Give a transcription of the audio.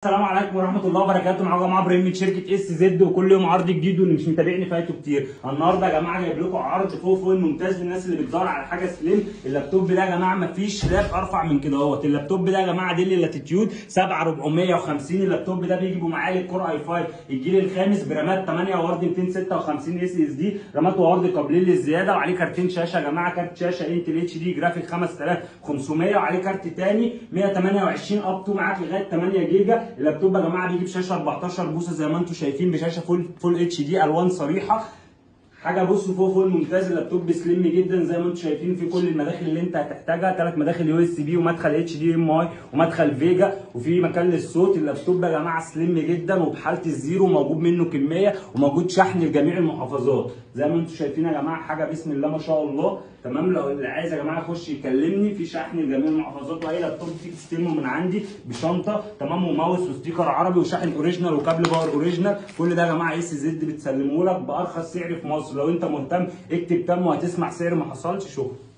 السلام عليكم ورحمه الله وبركاته. معاكم يا جماعه ابراهيم من شركه اس زد، وكل يوم عرض جديد، واللي مش متابعني فايته كتير. النهارده يا جماعه جايب لكم عرض فوق الممتاز للناس اللي بتدور على حاجه سليم. اللابتوب ده يا جماعه مفيش لاب ارفع من كده اهوت. اللابتوب ده يا جماعه ديل لاتيتيود 7450. اللابتوب ده بيجي بمعالج كور اي 5 الجيل الخامس برامات 8 وورد 256 اس اس دي، رامات وورد قابلين للزياده، وعليه كارتين شاشه يا جماعه. كارت شاشه انتل اتش دي جرافيك 5500، وعليه كارت تاني 128 اب تو معاك لغايه 8 جيجا. اللابتوب يا جماعه بيجي بشاشه 14 بوصه زي ما انتم شايفين، بشاشه فول اتش دي، الوان صريحه، حاجه بصوا فوق الممتاز. اللابتوب سليم جدا زي ما انتم شايفين، في كل المداخل اللي انت هتحتاجها، 3 مداخل يو اس بي، ومدخل اتش دي ام اي، ومدخل فيجا، وفي مكان للصوت. اللابتوب يا جماعه سليم جدا وبحاله الزيرو، موجود منه كميه، وموجود شحن لجميع المحافظات زي ما انتم شايفين يا جماعه. حاجه بسم الله ما شاء الله. تمام، لو اللي عايز يا جماعه يخش يكلمني، في شحن لجميع المحافظات. واي لابتوب فيه تستلمه من عندي بشنطه تمام، وماوس وستيكر عربي، وشاحن اوريجينال، وكابل باور اوريجينال. كل ده يا جماعه اس زد بتسلمه لك بارخص سعر في مصر. لو انت مهتم اكتب كام وهتسمع سعر ما حصلش. شكرا.